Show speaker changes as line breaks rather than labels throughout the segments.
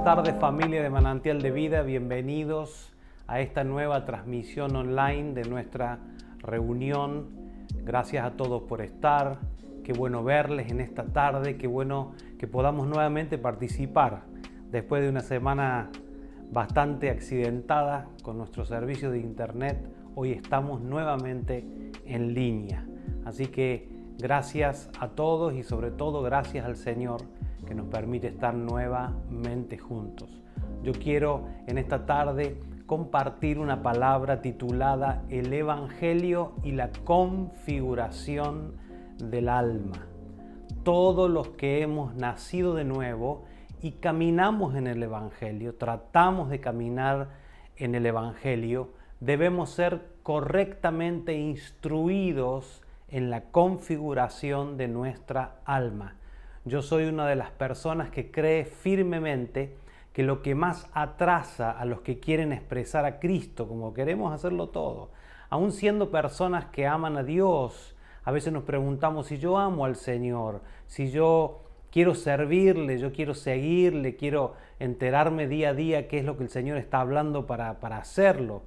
tardes, familia de Manantial de Vida, bienvenidos a esta nueva transmisión online de nuestra reunión. Gracias a todos por estar, qué bueno verles en esta tarde, qué bueno que podamos nuevamente participar después de una semana bastante accidentada con nuestro servicio de internet. Hoy estamos nuevamente en línea, así que gracias a todos y sobre todo gracias al Señor que nos permite estar nuevamente juntos. Yo quiero en esta tarde compartir una palabra titulada El Evangelio y la configuración del alma. Todos los que hemos nacido de nuevo y caminamos en el Evangelio, tratamos de caminar en el Evangelio, debemos ser correctamente instruidos en la configuración de nuestra alma. Yo soy una de las personas que cree firmemente que lo que más atrasa a los que quieren expresar a Cristo, como queremos hacerlo todo, aún siendo personas que aman a Dios, a veces nos preguntamos si yo amo al Señor, si yo quiero servirle, yo quiero seguirle, quiero enterarme día a día qué es lo que el Señor está hablando para hacerlo.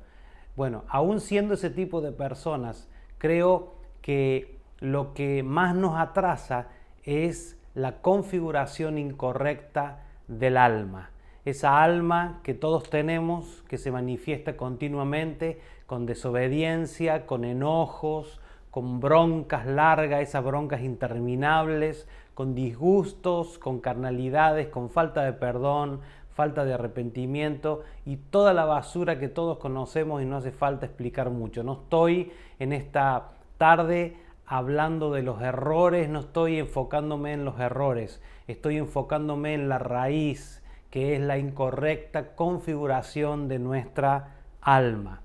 Bueno, aún siendo ese tipo de personas, creo que lo que más nos atrasa es la configuración incorrecta del alma. Esa alma que todos tenemos, que se manifiesta continuamente con desobediencia, con enojos, con broncas largas, esas broncas interminables, con disgustos, con carnalidades, con falta de perdón, falta de arrepentimiento y toda la basura que todos conocemos y no hace falta explicar mucho. No estoy en esta tarde hablando de los errores, no estoy enfocándome en los errores, estoy enfocándome en la raíz, que es la incorrecta configuración de nuestra alma.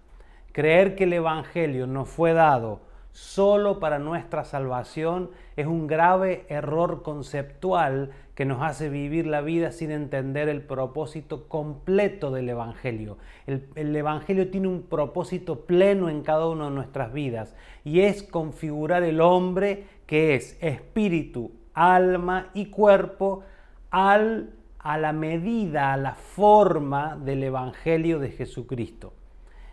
Creer que el Evangelio nos fue dado solo para nuestra salvación es un grave error conceptual que nos hace vivir la vida sin entender el propósito completo del Evangelio. El Evangelio tiene un propósito pleno en cada una de nuestras vidas y es configurar el hombre que es espíritu, alma y cuerpo a la medida, a la forma del Evangelio de Jesucristo.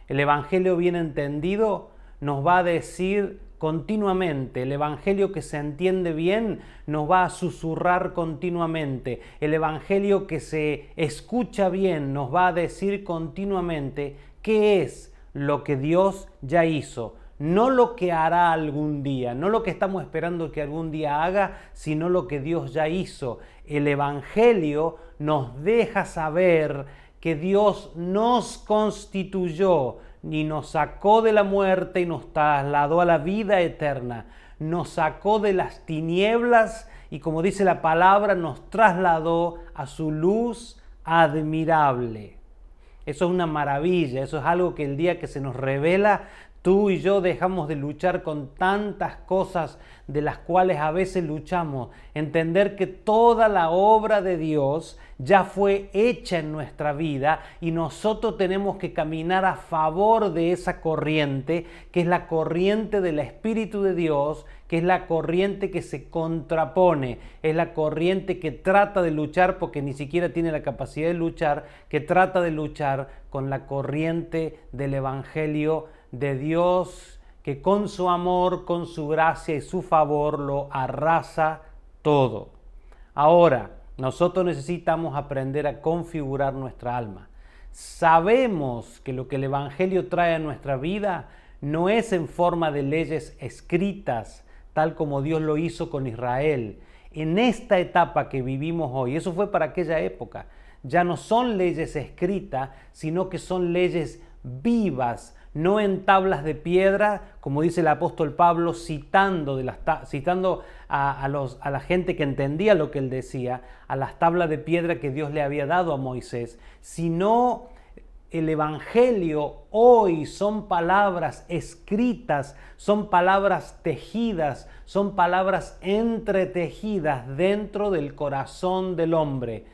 El Evangelio bien entendido nos va a decir continuamente, el Evangelio que se entiende bien nos va a susurrar continuamente, el Evangelio que se escucha bien nos va a decir continuamente qué es lo que Dios ya hizo, no lo que hará algún día, no lo que estamos esperando que algún día haga, sino lo que Dios ya hizo. El Evangelio nos deja saber que Dios nos constituyó, ni nos sacó de la muerte y nos trasladó a la vida eterna. Nos sacó de las tinieblas y, como dice la palabra, nos trasladó a su luz admirable. Eso es una maravilla, eso es algo que el día que se nos revela, tú y yo dejamos de luchar con tantas cosas de las cuales a veces luchamos. Entender que toda la obra de Dios ya fue hecha en nuestra vida y nosotros tenemos que caminar a favor de esa corriente, que es la corriente del Espíritu de Dios, que es la corriente que se contrapone, es la corriente que trata de luchar, porque ni siquiera tiene la capacidad de luchar, que trata de luchar con la corriente del Evangelio de Dios, que con su amor, con su gracia y su favor lo arrasa todo. Ahora, nosotros necesitamos aprender a configurar nuestra alma. Sabemos que lo que el Evangelio trae a nuestra vida no es en forma de leyes escritas, tal como Dios lo hizo con Israel. En esta etapa que vivimos hoy, eso fue para aquella época, ya no son leyes escritas, sino que son leyes vivas, no en tablas de piedra, como dice el apóstol Pablo, citando a la gente que entendía lo que él decía, a las tablas de piedra que Dios le había dado a Moisés, sino el Evangelio hoy son palabras escritas, son palabras tejidas, son palabras entretejidas dentro del corazón del hombre.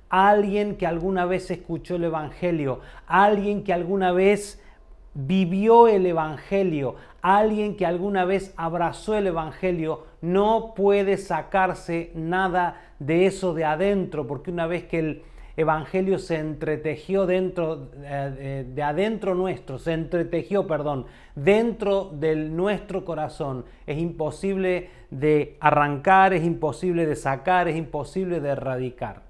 Alguien que alguna vez escuchó el Evangelio, alguien que alguna vez vivió el Evangelio, alguien que alguna vez abrazó el Evangelio, no puede sacarse nada de eso de adentro, porque una vez que evangelio se entretejió de adentro nuestro, se entretejió, perdón, dentro de nuestro corazón. Es imposible de arrancar, es imposible de sacar, es imposible de erradicar.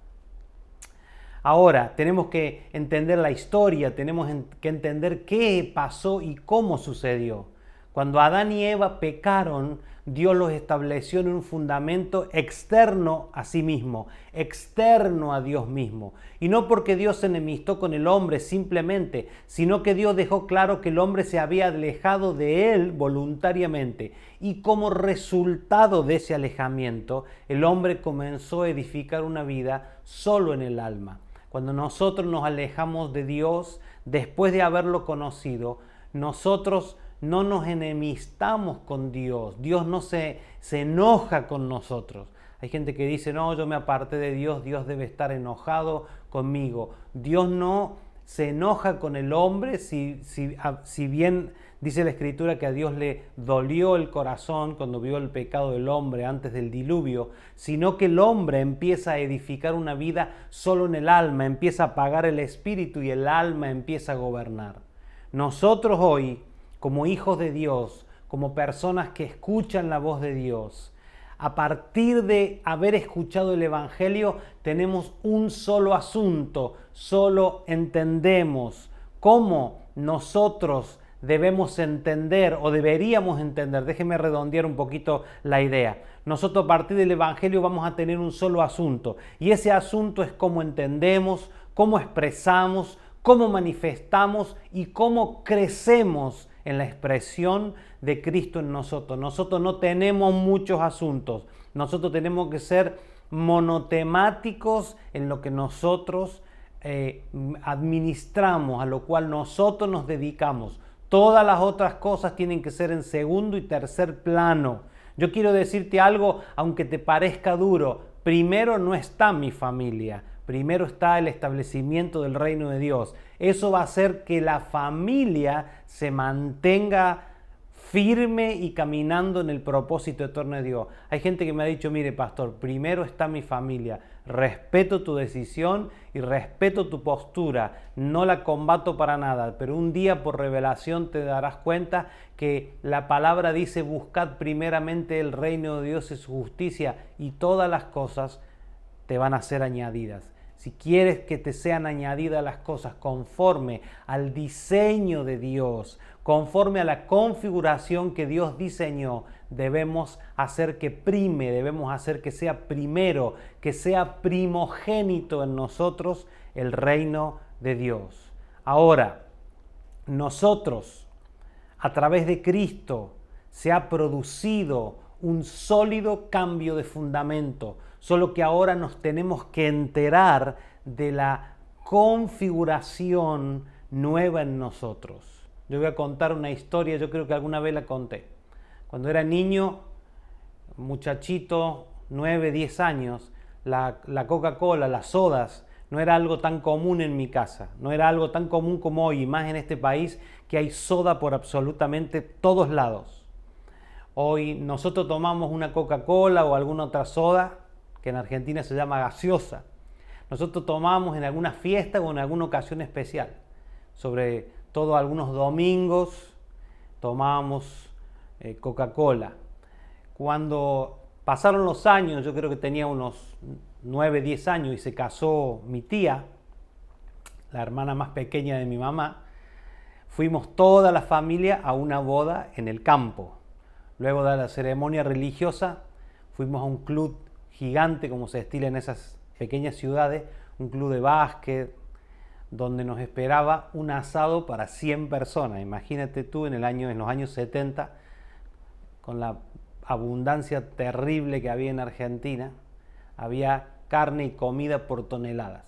Ahora, tenemos que entender la historia, tenemos que entender qué pasó y cómo sucedió. Cuando Adán y Eva pecaron, Dios los estableció en un fundamento externo a sí mismo, externo a Dios mismo. Y no porque Dios se enemistó con el hombre simplemente, sino que Dios dejó claro que el hombre se había alejado de él voluntariamente. Y como resultado de ese alejamiento, el hombre comenzó a edificar una vida solo en el alma. Cuando nosotros nos alejamos de Dios, después de haberlo conocido, nosotros no nos enemistamos con Dios. Dios no se enoja con nosotros. Hay gente que dice, no, yo me aparté de Dios, Dios debe estar enojado conmigo. Dios no se enoja con el hombre, si bien dice la Escritura que a Dios le dolió el corazón cuando vio el pecado del hombre antes del diluvio, sino que el hombre empieza a edificar una vida solo en el alma, empieza a apagar el espíritu y el alma empieza a gobernar. Nosotros hoy, como hijos de Dios, como personas que escuchan la voz de Dios, a partir de haber escuchado el Evangelio, tenemos un solo asunto, solo entendemos cómo nosotros debemos entender o deberíamos entender. Déjeme redondear un poquito la idea. Nosotros a partir del Evangelio vamos a tener un solo asunto y ese asunto es cómo entendemos, cómo expresamos, cómo manifestamos y cómo crecemos en la expresión de Cristo en nosotros. Nosotros no tenemos muchos asuntos. Nosotros tenemos que ser monotemáticos en lo que nosotros administramos, a lo cual nosotros nos dedicamos. Todas las otras cosas tienen que ser en segundo y tercer plano. Yo quiero decirte algo, aunque te parezca duro. Primero no está mi familia. Primero está el establecimiento del reino de Dios. Eso va a hacer que la familia se mantenga firme y caminando en el propósito eterno de Dios. Hay gente que me ha dicho, mire pastor, primero está mi familia. Respeto tu decisión y respeto tu postura. No la combato para nada, pero un día por revelación te darás cuenta que la palabra dice, buscad primeramente el reino de Dios y su justicia y todas las cosas te van a ser añadidas. Si quieres que te sean añadidas las cosas conforme al diseño de Dios, conforme a la configuración que Dios diseñó, debemos hacer que prime, debemos hacer que sea primero, que sea primogénito en nosotros el reino de Dios. Ahora, nosotros, a través de Cristo, se ha producido un sólido cambio de fundamento, solo que ahora nos tenemos que enterar de la configuración nueva en nosotros. Yo voy a contar una historia, yo creo que alguna vez la conté. Cuando era niño, muchachito, 9, 10 años, la Coca-Cola, las sodas, no era algo tan común en mi casa, no era algo tan común como hoy, y más en este país que hay soda por absolutamente todos lados. Hoy nosotros tomamos una Coca-Cola o alguna otra soda, que en Argentina se llama gaseosa. Nosotros tomamos en alguna fiesta o en alguna ocasión especial. Sobre todo algunos domingos tomábamos Coca-Cola. Cuando pasaron los años, yo creo que tenía unos 9, 10 años y se casó mi tía, la hermana más pequeña de mi mamá, fuimos toda la familia a una boda en el campo. Luego de la ceremonia religiosa, fuimos a un club gigante, como se estila en esas pequeñas ciudades, un club de básquet, donde nos esperaba un asado para 100 personas. Imagínate tú en los años 70, con la abundancia terrible que había en Argentina, había carne y comida por toneladas.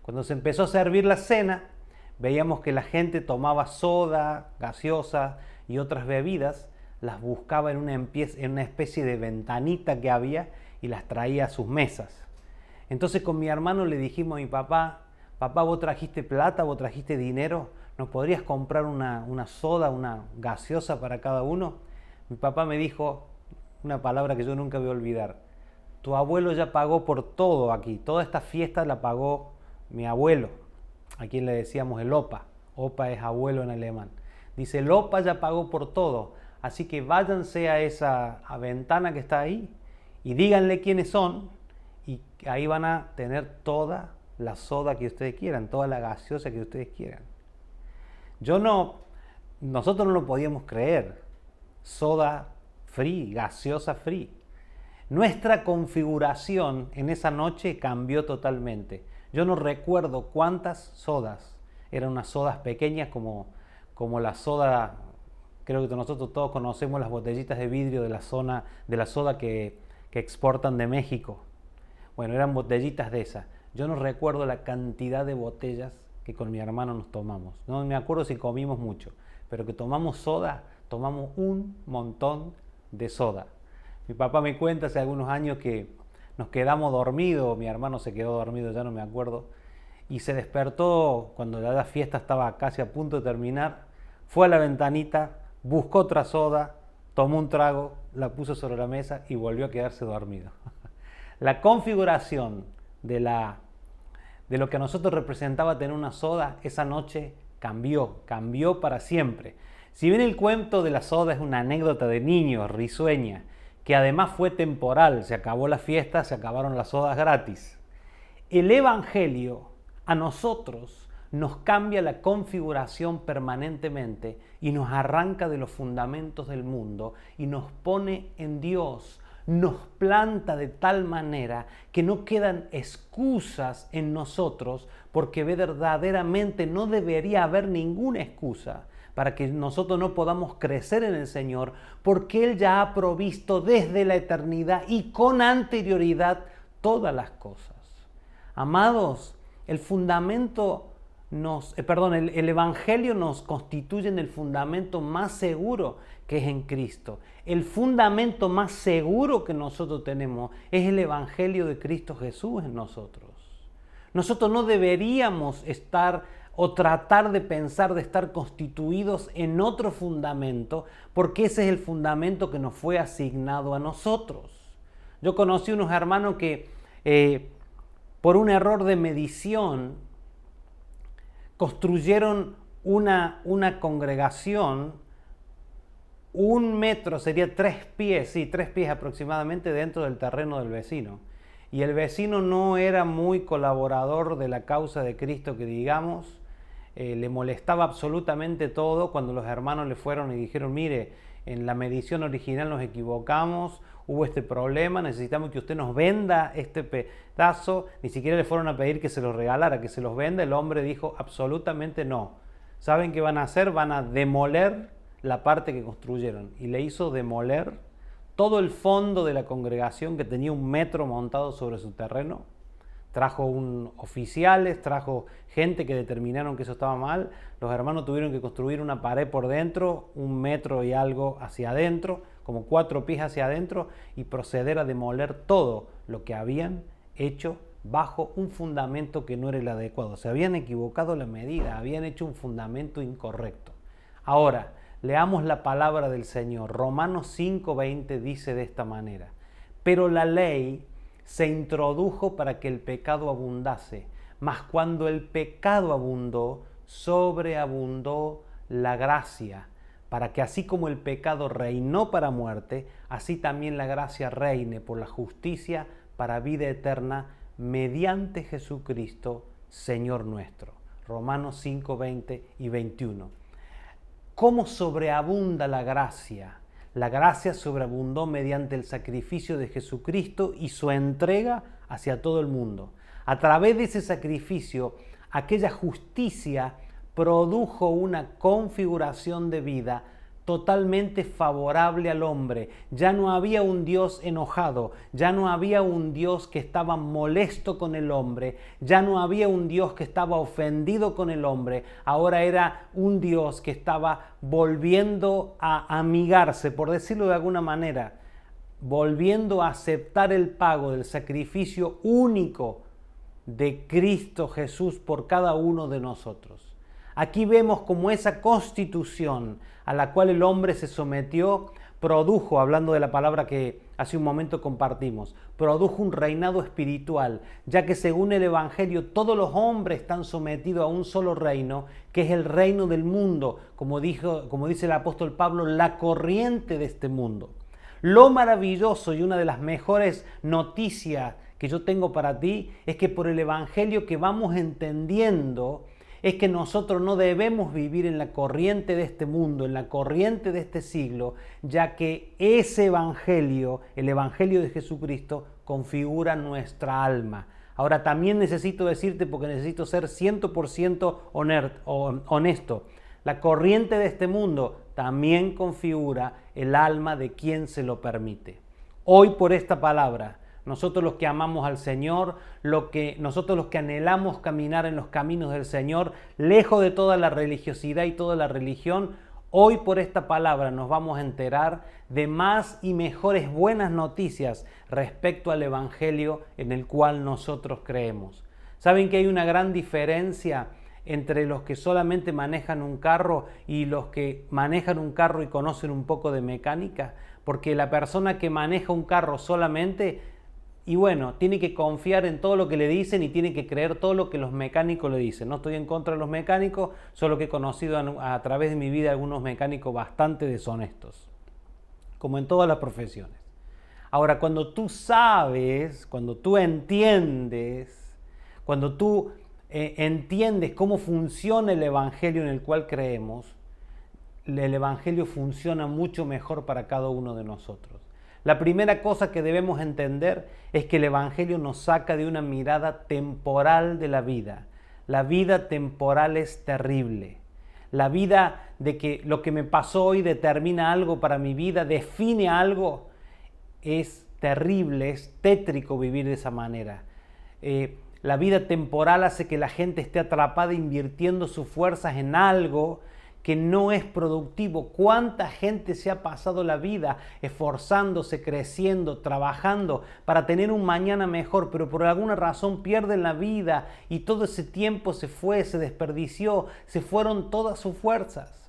Cuando se empezó a servir la cena, veíamos que la gente tomaba soda, gaseosa y otras bebidas, las buscaba en una especie de ventanita que había y las traía a sus mesas. Entonces con mi hermano le dijimos a mi papá, papá, vos trajiste plata, vos trajiste dinero, ¿nos podrías comprar una soda, una gaseosa para cada uno? Mi papá me dijo una palabra que yo nunca voy a olvidar. Tu abuelo ya pagó por todo aquí, toda esta fiesta la pagó mi abuelo, a quien le decíamos el Opa. Opa es abuelo en alemán. Dice, el Opa ya pagó por todo, así que váyanse a esa ventana que está ahí y díganle quiénes son y ahí van a tener toda la soda que ustedes quieran, toda la gaseosa que ustedes quieran. Nosotros no lo podíamos creer. Soda free, gaseosa free. Nuestra configuración en esa noche cambió totalmente. Yo no recuerdo cuántas sodas. Eran unas sodas pequeñas como la soda, creo que nosotros todos conocemos las botellitas de vidrio de la soda que exportan de México. Bueno, eran botellitas de esas. Yo no recuerdo la cantidad de botellas que con mi hermano nos tomamos. No me acuerdo si comimos mucho, pero que tomamos soda, tomamos un montón de soda. Mi papá me cuenta hace algunos años que nos quedamos dormidos, mi hermano se quedó dormido, ya no me acuerdo, y se despertó cuando ya la fiesta estaba casi a punto de terminar, fue a la ventanita, buscó otra soda, tomó un trago, la puso sobre la mesa y volvió a quedarse dormido. La configuración de lo que a nosotros representaba tener una soda, esa noche cambió para siempre. Si bien el cuento de la soda es una anécdota de niños, risueña, que además fue temporal, se acabó la fiesta, se acabaron las sodas gratis, el Evangelio a nosotros nos cambia la configuración permanentemente y nos arranca de los fundamentos del mundo y nos pone en Dios, nos planta de tal manera que no quedan excusas en nosotros, porque verdaderamente no debería haber ninguna excusa para que nosotros no podamos crecer en el Señor, porque Él ya ha provisto desde la eternidad y con anterioridad todas las cosas. Amados, el Evangelio nos constituye en el fundamento más seguro que es en Cristo. El fundamento más seguro que nosotros tenemos es el Evangelio de Cristo Jesús en nosotros. Nosotros no deberíamos estar o tratar de pensar de estar constituidos en otro fundamento, porque ese es el fundamento que nos fue asignado a nosotros. Yo conocí unos hermanos que por un error de medición construyeron una congregación, 1 metro, sería 3 pies, sí, 3 pies aproximadamente dentro del terreno del vecino. Y el vecino no era muy colaborador de la causa de Cristo, que digamos, le molestaba absolutamente todo. Cuando los hermanos le fueron y dijeron, mire, en la medición original nos equivocamos, hubo este problema, necesitamos que usted nos venda este pedazo, ni siquiera le fueron a pedir que se los regalara, que se los venda, el hombre dijo absolutamente no. ¿Saben qué van a hacer? Van a demoler la parte que construyeron, y le hizo demoler todo el fondo de la congregación, que tenía 1 metro montado sobre su terreno. Trajo oficiales, trajo gente que determinaron que eso estaba mal. Los hermanos tuvieron que construir una pared por dentro, 1 metro y algo hacia adentro, como 4 pies hacia adentro, y proceder a demoler todo lo que habían hecho bajo un fundamento que no era el adecuado. Se habían equivocado la medida, habían hecho un fundamento incorrecto. Ahora, leamos la palabra del Señor. Romanos 5:20 dice de esta manera: pero la ley se introdujo para que el pecado abundase, mas cuando el pecado abundó, sobreabundó la gracia, para que así como el pecado reinó para muerte, así también la gracia reine por la justicia para vida eterna, mediante Jesucristo, Señor nuestro. Romanos 5:20 y 21. ¿Cómo sobreabunda la gracia? La gracia sobreabundó mediante el sacrificio de Jesucristo y su entrega hacia todo el mundo. A través de ese sacrificio, aquella justicia produjo una configuración de vida totalmente favorable al hombre. Ya no había un Dios enojado, ya no había un Dios que estaba molesto con el hombre, ya no había un Dios que estaba ofendido con el hombre. Ahora era un Dios que estaba volviendo a amigarse, por decirlo de alguna manera, volviendo a aceptar el pago del sacrificio único de Cristo Jesús por cada uno de nosotros. Aquí vemos como esa constitución a la cual el hombre se sometió produjo, hablando de la palabra que hace un momento compartimos, produjo un reinado espiritual, ya que según el Evangelio todos los hombres están sometidos a un solo reino, que es el reino del mundo, como dice el apóstol Pablo, la corriente de este mundo. Lo maravilloso y una de las mejores noticias que yo tengo para ti es que por el Evangelio que vamos entendiendo es que nosotros no debemos vivir en la corriente de este mundo, en la corriente de este siglo, ya que ese Evangelio, el Evangelio de Jesucristo, configura nuestra alma. Ahora también necesito decirte, porque necesito ser 100% honesto, la corriente de este mundo también configura el alma de quien se lo permite. Hoy por esta palabra, nosotros los que amamos al Señor, nosotros los que anhelamos caminar en los caminos del Señor, lejos de toda la religiosidad y toda la religión, hoy por esta palabra nos vamos a enterar de más y mejores buenas noticias respecto al Evangelio en el cual nosotros creemos. ¿Saben que hay una gran diferencia entre los que solamente manejan un carro y los que manejan un carro y conocen un poco de mecánica? Porque la persona que maneja un carro solamente, y bueno, tiene que confiar en todo lo que le dicen y tiene que creer todo lo que los mecánicos le dicen. No estoy en contra de los mecánicos, solo que he conocido a través de mi vida algunos mecánicos bastante deshonestos, como en todas las profesiones. Ahora, cuando tú sabes, cuando tú entiendes, cuando tú entiendes cómo funciona el Evangelio en el cual creemos, el Evangelio funciona mucho mejor para cada uno de nosotros. La primera cosa que debemos entender es que el Evangelio nos saca de una mirada temporal de la vida. La vida temporal es terrible. La vida de que lo que me pasó hoy determina algo para mi vida, define algo, es terrible, es tétrico vivir de esa manera. La vida temporal hace que la gente esté atrapada invirtiendo sus fuerzas en algo que no es productivo. ¿Cuánta gente se ha pasado la vida esforzándose, creciendo, trabajando para tener un mañana mejor, pero por alguna razón pierden la vida y todo ese tiempo se fue, se desperdició, se fueron todas sus fuerzas?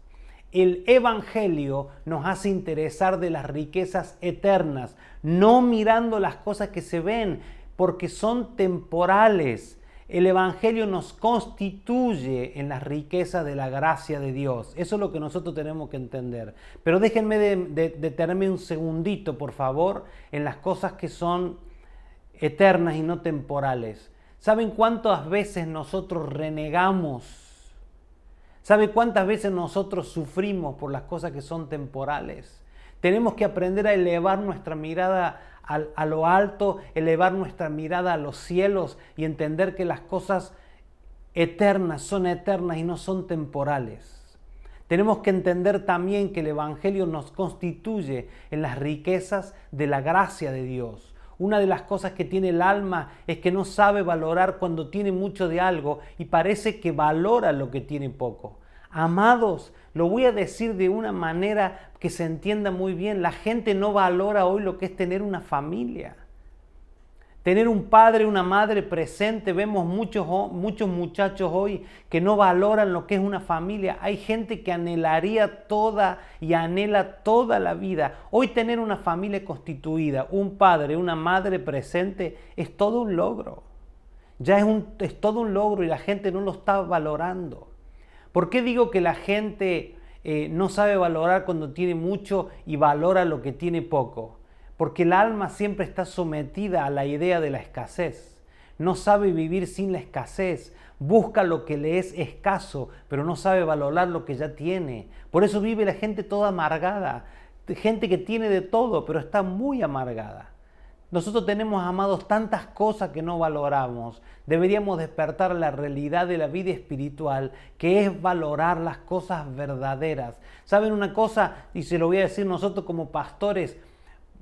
El Evangelio nos hace interesar de las riquezas eternas, no mirando las cosas que se ven, porque son temporales. El Evangelio nos constituye en las riquezas de la gracia de Dios. Eso es lo que nosotros tenemos que entender. Pero déjenme detenerme un segundito, por favor, en las cosas que son eternas y no temporales. ¿Saben cuántas veces nosotros renegamos? ¿Saben cuántas veces nosotros sufrimos por las cosas que son temporales? Tenemos que aprender a elevar nuestra mirada a lo alto, elevar nuestra mirada a los cielos y entender que las cosas eternas son eternas y no son temporales. Tenemos que entender también que el Evangelio nos constituye en las riquezas de la gracia de Dios. Una de las cosas que tiene el alma es que no sabe valorar cuando tiene mucho de algo y parece que valora lo que tiene poco. Amados, lo voy a decir de una manera que se entienda muy bien. La gente no valora hoy lo que es tener una familia. Tener un padre, una madre presente. Vemos muchos muchachos hoy que no valoran lo que es una familia. Hay gente que anhelaría toda y anhela toda la vida. Hoy tener una familia constituida, un padre, una madre presente, es todo un logro. Ya es todo un logro y la gente no lo está valorando. ¿Por qué digo que la gente no sabe valorar cuando tiene mucho y valora lo que tiene poco? Porque el alma siempre está sometida a la idea de la escasez. No sabe vivir sin la escasez. Busca lo que le es escaso, pero no sabe valorar lo que ya tiene. Por eso vive la gente toda amargada. Gente que tiene de todo, pero está muy amargada. Nosotros tenemos, amados, tantas cosas que no valoramos. Deberíamos despertar la realidad de la vida espiritual, que es valorar las cosas verdaderas. ¿Saben una cosa? Y se lo voy a decir, nosotros como pastores,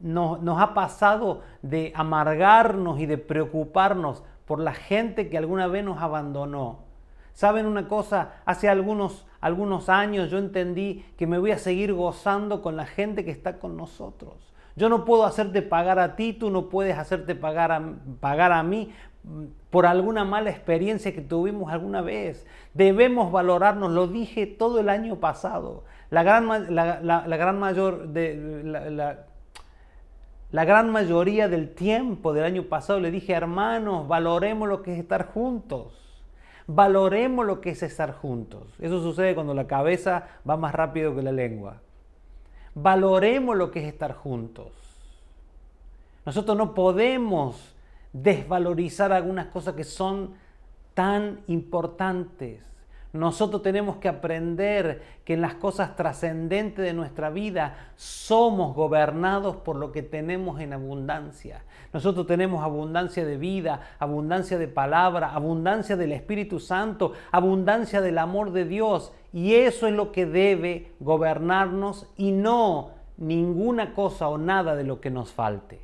nos ha pasado de amargarnos y de preocuparnos por la gente que alguna vez nos abandonó. ¿Saben una cosa? Hace algunos años yo entendí que me voy a seguir gozando con la gente que está con nosotros. Yo no puedo hacerte pagar a ti, tú no puedes hacerte pagar a mí, por alguna mala experiencia que tuvimos alguna vez. Debemos valorarnos, lo dije todo el año pasado. La gran mayoría del tiempo del año pasado le dije, hermanos, valoremos lo que es estar juntos. Valoremos lo que es estar juntos. Eso sucede cuando la cabeza va más rápido que la lengua. Valoremos lo que es estar juntos. Nosotros no podemos desvalorizar algunas cosas que son tan importantes. Nosotros tenemos que aprender que en las cosas trascendentes de nuestra vida somos gobernados por lo que tenemos en abundancia. Nosotros tenemos abundancia de vida, abundancia de palabra, abundancia del Espíritu Santo, abundancia del amor de Dios. Y eso es lo que debe gobernarnos y no ninguna cosa o nada de lo que nos falte.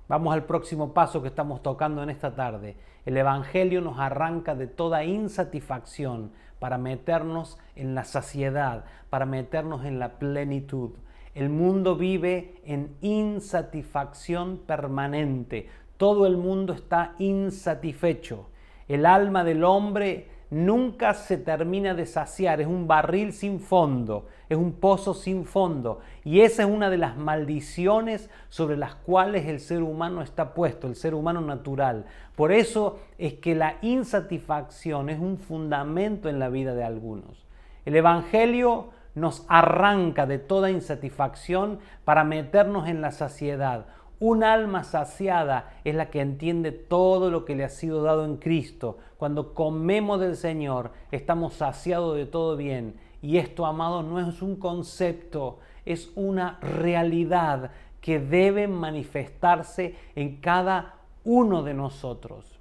Vamos al próximo paso que estamos tocando en esta tarde. El Evangelio nos arranca de toda insatisfacción para meternos en la saciedad, para meternos en la plenitud. El mundo vive en insatisfacción permanente. Todo el mundo está insatisfecho. El alma del hombre nunca se termina de saciar, es un barril sin fondo, es un pozo sin fondo. Y esa es una de las maldiciones sobre las cuales el ser humano está puesto, el ser humano natural. Por eso es que la insatisfacción es un fundamento en la vida de algunos. El Evangelio nos arranca de toda insatisfacción para meternos en la saciedad. Un alma saciada es la que entiende todo lo que le ha sido dado en Cristo. Cuando comemos del Señor, estamos saciados de todo bien. Y esto, amados, no es un concepto, es una realidad que debe manifestarse en cada uno de nosotros.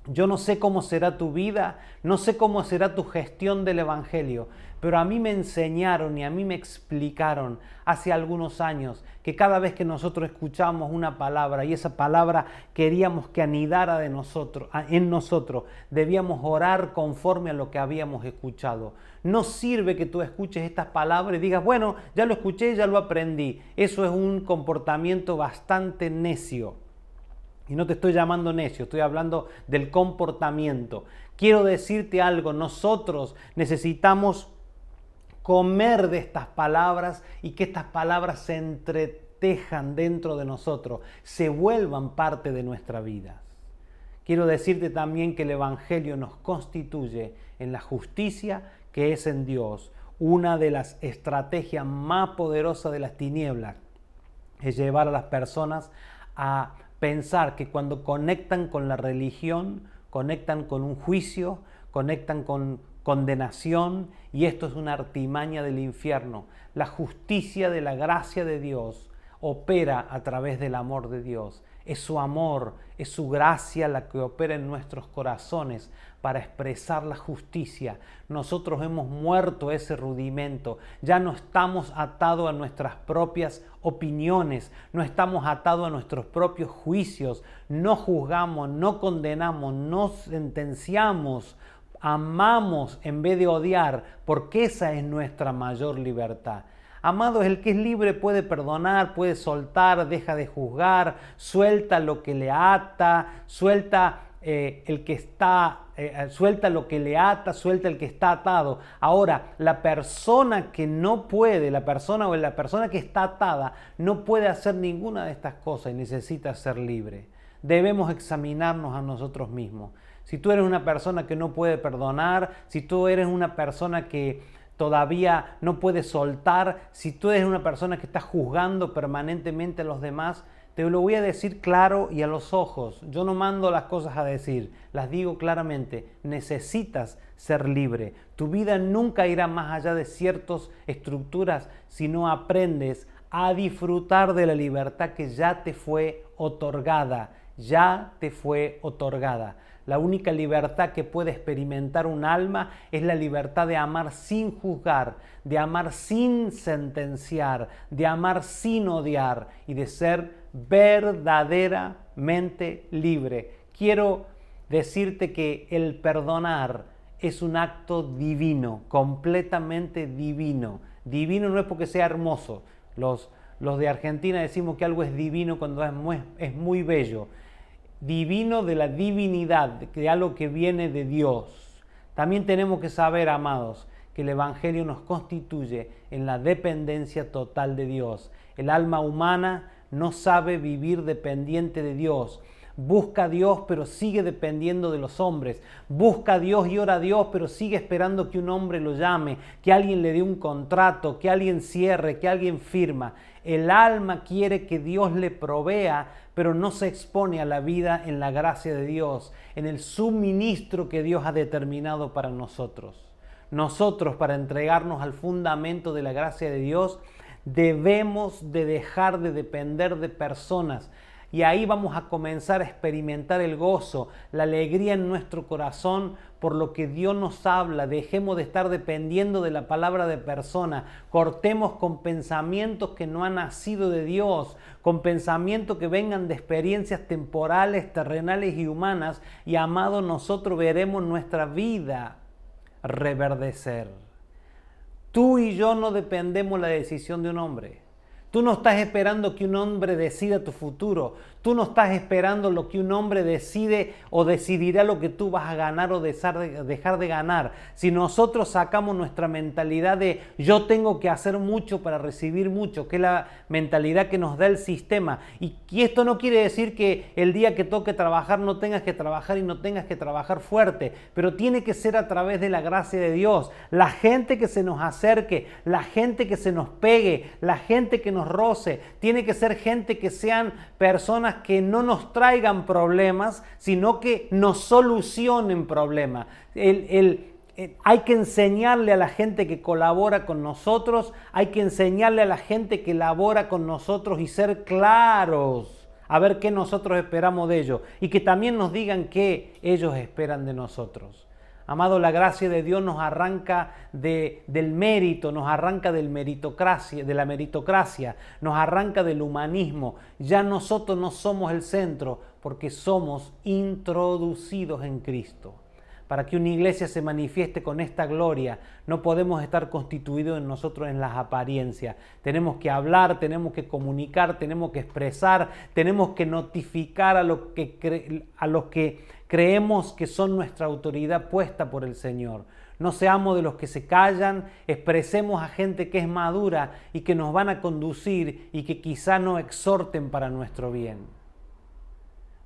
Yo no sé cómo será tu vida, no sé cómo será tu gestión del Evangelio, pero a mí me enseñaron y a mí me explicaron hace algunos años que cada vez que nosotros escuchamos una palabra y esa palabra queríamos que anidara en nosotros, debíamos orar conforme a lo que habíamos escuchado. No sirve que tú escuches estas palabras y digas, bueno, ya lo escuché, ya lo aprendí. Eso es un comportamiento bastante necio. Y no te estoy llamando necio, estoy hablando del comportamiento. Quiero decirte algo, nosotros necesitamos comer de estas palabras y que estas palabras se entretejan dentro de nosotros, se vuelvan parte de nuestra vida. Quiero decirte también que el Evangelio nos constituye en la justicia que es en Dios. Una de las estrategias más poderosas de las tinieblas es llevar a las personas a pensar que cuando conectan con la religión, conectan con un juicio, conectan con condenación, y esto es una artimaña del infierno. La justicia de la gracia de Dios opera a través del amor de Dios. Es su amor, es su gracia la que opera en nuestros corazones para expresar la justicia. Nosotros hemos muerto ese rudimento. Ya no estamos atados a nuestras propias opiniones, no estamos atados a nuestros propios juicios. No juzgamos, no condenamos, no sentenciamos. Amamos en vez de odiar, porque esa es nuestra mayor libertad. Amados, el que es libre puede perdonar, puede soltar, deja de juzgar, suelta lo que le ata, suelta suelta lo que le ata, suelta el que está atado. Ahora, la persona que no puede, la persona que está atada, no puede hacer ninguna de estas cosas y necesita ser libre. Debemos examinarnos a nosotros mismos. Si tú eres una persona que no puede perdonar, si tú eres una persona que todavía no puede soltar, si tú eres una persona que está juzgando permanentemente a los demás, te lo voy a decir claro y a los ojos. Yo no mando las cosas a decir, las digo claramente. Necesitas ser libre. Tu vida nunca irá más allá de ciertas estructuras si no aprendes a disfrutar de la libertad que ya te fue otorgada. Ya te fue otorgada. La única libertad que puede experimentar un alma es la libertad de amar sin juzgar, de amar sin sentenciar, de amar sin odiar y de ser verdaderamente libre. Quiero decirte que el perdonar es un acto divino, completamente divino. Divino no es porque sea hermoso. Los de Argentina decimos que algo es divino cuando es muy bello. divino de la divinidad, de algo que viene de Dios. También tenemos que saber, amados, que el Evangelio nos constituye en la dependencia total de Dios. El alma humana no sabe vivir dependiente de Dios. Busca a Dios, pero sigue dependiendo de los hombres. Busca a Dios y ora a Dios, pero sigue esperando que un hombre lo llame, que alguien le dé un contrato, que alguien cierre, que alguien firma. El alma quiere que Dios le provea, pero no se expone a la vida en la gracia de Dios, en el suministro que Dios ha determinado para nosotros. Nosotros, para entregarnos al fundamento de la gracia de Dios, debemos de dejar de depender de personas. Y ahí vamos a comenzar a experimentar el gozo, la alegría en nuestro corazón por lo que Dios nos habla. Dejemos de estar dependiendo de la palabra de persona. Cortemos con pensamientos que no han nacido de Dios, con pensamientos que vengan de experiencias temporales, terrenales y humanas. Y amado, nosotros veremos nuestra vida reverdecer. Tú y yo no dependemos de la decisión de un hombre. Tú no estás esperando que un hombre decida tu futuro. Tú no estás esperando lo que un hombre decide o decidirá lo que tú vas a ganar o dejar de ganar. Si nosotros sacamos nuestra mentalidad de yo tengo que hacer mucho para recibir mucho, que es la mentalidad que nos da el sistema. Y esto no quiere decir que el día que toque trabajar no tengas que trabajar y no tengas que trabajar fuerte, pero tiene que ser a través de la gracia de Dios. La gente que se nos acerque, la gente que se nos pegue, la gente que nos roce, tiene que ser gente que sean personas que no nos traigan problemas, sino que nos solucionen problemas. Hay que enseñarle a la gente que colabora con nosotros, hay que enseñarle a la gente que labora con nosotros y ser claros a ver qué nosotros esperamos de ellos y que también nos digan qué ellos esperan de nosotros. Amado, la gracia de Dios nos arranca del mérito, nos arranca de la meritocracia, nos arranca del humanismo. Ya nosotros no somos el centro porque somos introducidos en Cristo. Para que una iglesia se manifieste con esta gloria, no podemos estar constituidos en nosotros en las apariencias. Tenemos que hablar, tenemos que comunicar, tenemos que expresar, tenemos que notificar a los que creemos que son nuestra autoridad puesta por el Señor. No seamos de los que se callan, expresemos a gente que es madura y que nos van a conducir y que quizá nos exhorten para nuestro bien.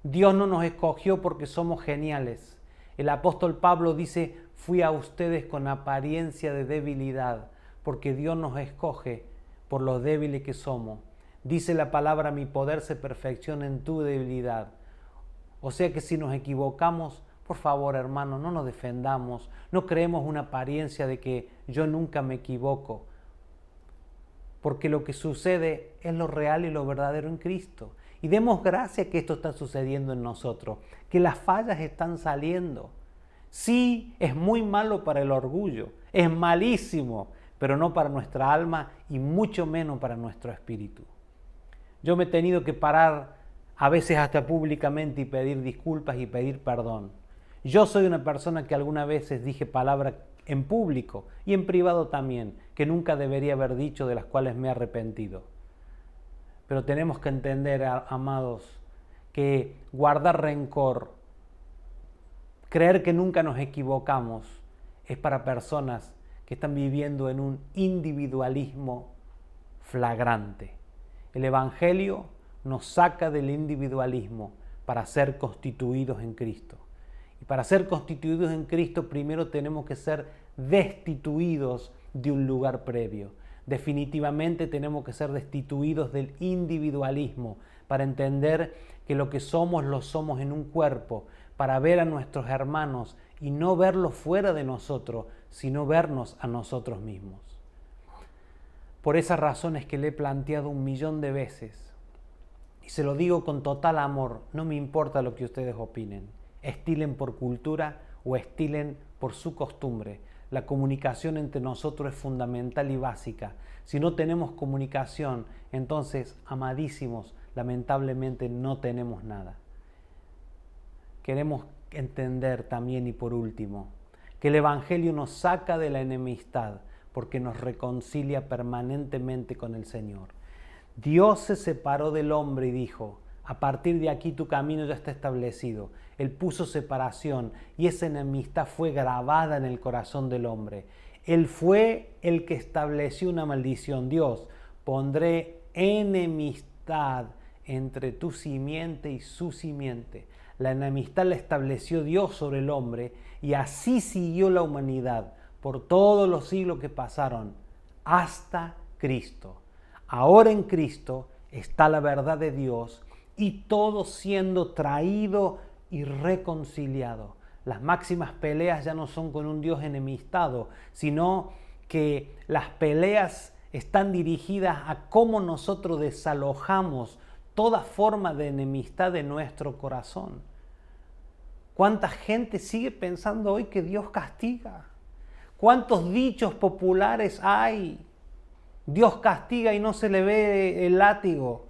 Dios no nos escogió porque somos geniales. El apóstol Pablo dice, fui a ustedes con apariencia de debilidad, porque Dios nos escoge por lo débiles que somos. Dice la palabra, mi poder se perfecciona en tu debilidad. O sea que si nos equivocamos, por favor, hermano, no nos defendamos, no creemos una apariencia de que yo nunca me equivoco, porque lo que sucede es lo real y lo verdadero en Cristo. Y demos gracias que esto está sucediendo en nosotros, que las fallas están saliendo. Sí, es muy malo para el orgullo, es malísimo, pero no para nuestra alma y mucho menos para nuestro espíritu. Yo me he tenido que parar a veces hasta públicamente y pedir disculpas y pedir perdón. Yo soy una persona que algunas veces dije palabras en público y en privado también, que nunca debería haber dicho, de las cuales me he arrepentido. Pero tenemos que entender, amados, que guardar rencor, creer que nunca nos equivocamos, es para personas que están viviendo en un individualismo flagrante. El Evangelio nos saca del individualismo para ser constituidos en Cristo. Y para ser constituidos en Cristo, primero tenemos que ser destituidos de un lugar previo. Definitivamente tenemos que ser destituidos del individualismo para entender que lo que somos lo somos en un cuerpo, para ver a nuestros hermanos y no verlos fuera de nosotros, sino vernos a nosotros mismos. Por esas razones que le he planteado 1.000.000 de veces, y se lo digo con total amor, no me importa lo que ustedes opinen, estilen por cultura o estilen por su costumbre. La comunicación entre nosotros es fundamental y básica. Si no tenemos comunicación, entonces, amadísimos, lamentablemente no tenemos nada. Queremos entender también, y por último, que el Evangelio nos saca de la enemistad porque nos reconcilia permanentemente con el Señor. Dios se separó del hombre y dijo, A partir de aquí tu camino ya está establecido. Él puso separación y esa enemistad fue grabada en el corazón del hombre. Él fue el que estableció una maldición. Dios, pondré enemistad entre tu simiente y su simiente. La enemistad la estableció Dios sobre el hombre y así siguió la humanidad por todos los siglos que pasaron hasta Cristo. Ahora en Cristo está la verdad de Dios y todo siendo traído y reconciliado. Las máximas peleas ya no son con un Dios enemistado, sino que las peleas están dirigidas a cómo nosotros desalojamos toda forma de enemistad de nuestro corazón. ¿Cuánta gente sigue pensando hoy que Dios castiga? ¿Cuántos dichos populares hay? Dios castiga y no se le ve el látigo.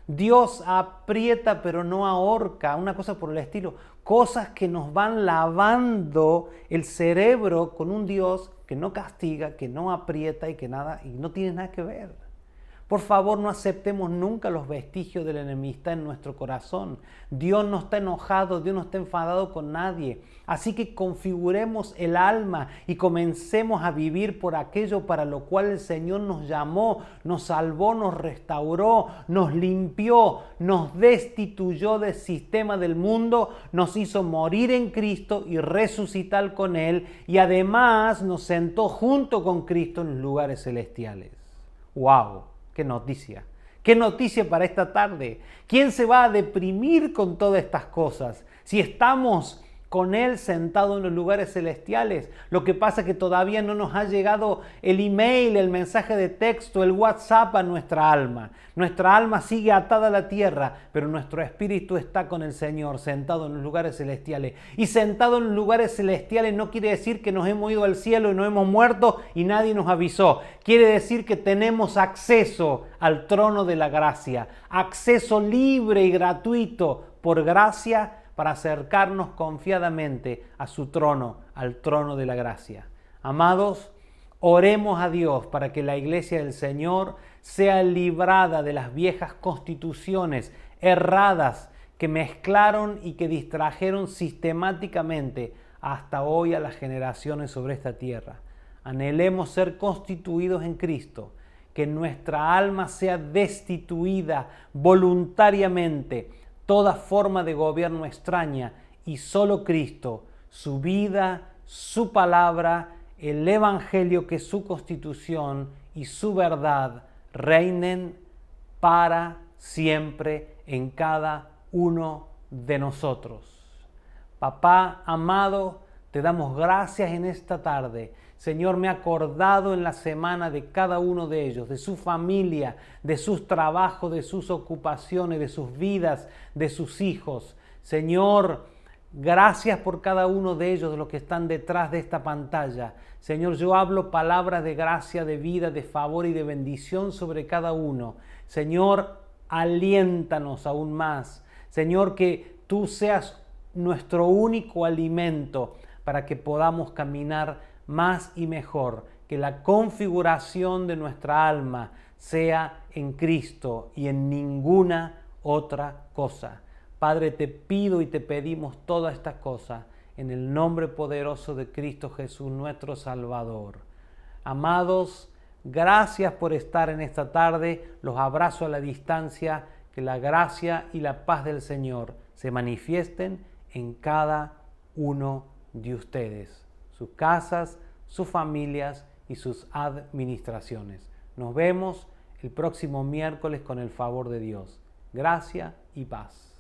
Dios aprieta pero no ahorca, una cosa por el estilo. Cosas que nos van lavando el cerebro con un Dios que no castiga, que no aprieta y que nada, y no tiene nada que ver. Por favor, no aceptemos nunca los vestigios de la enemistad en nuestro corazón. Dios no está enojado, Dios no está enfadado con nadie. Así que configuremos el alma y comencemos a vivir por aquello para lo cual el Señor nos llamó, nos salvó, nos restauró, nos limpió, nos destituyó del sistema del mundo, nos hizo morir en Cristo y resucitar con Él y además nos sentó junto con Cristo en los lugares celestiales. ¡Wow! ¡Qué noticia! ¡Qué noticia para esta tarde! ¿Quién se va a deprimir con todas estas cosas? Si estamos con Él sentado en los lugares celestiales. Lo que pasa es que todavía no nos ha llegado el email, el mensaje de texto, el WhatsApp a nuestra alma. Nuestra alma sigue atada a la tierra, pero nuestro espíritu está con el Señor, sentado en los lugares celestiales. Y sentado en los lugares celestiales no quiere decir que nos hemos ido al cielo y nos hemos muerto y nadie nos avisó. Quiere decir que tenemos acceso al trono de la gracia, acceso libre y gratuito por gracia para acercarnos confiadamente a su trono, al trono de la gracia. Amados, oremos a Dios para que la iglesia del Señor sea librada de las viejas constituciones erradas que mezclaron y que distrajeron sistemáticamente hasta hoy a las generaciones sobre esta tierra. Anhelemos ser constituidos en Cristo, que nuestra alma sea destituida voluntariamente toda forma de gobierno extraña y solo Cristo, su vida, su palabra, el Evangelio que es su constitución y su verdad reinen para siempre en cada uno de nosotros. Papá amado, te damos gracias en esta tarde. Señor, me he acordado en la semana de cada uno de ellos, de su familia, de sus trabajos, de sus ocupaciones, de sus vidas, de sus hijos. Señor, gracias por cada uno de ellos, de los que están detrás de esta pantalla. Señor, yo hablo palabras de gracia, de vida, de favor y de bendición sobre cada uno. Señor, aliéntanos aún más. Señor, que tú seas nuestro único alimento para que podamos caminar más y mejor, que la configuración de nuestra alma sea en Cristo y en ninguna otra cosa. Padre, te pido y te pedimos todas estas cosas en el nombre poderoso de Cristo Jesús, nuestro Salvador. Amados, gracias por estar en esta tarde. Los abrazo a la distancia. Que la gracia y la paz del Señor se manifiesten en cada uno de ustedes, sus casas, sus familias y sus administraciones. Nos vemos el próximo miércoles con el favor de Dios. Gracia y paz.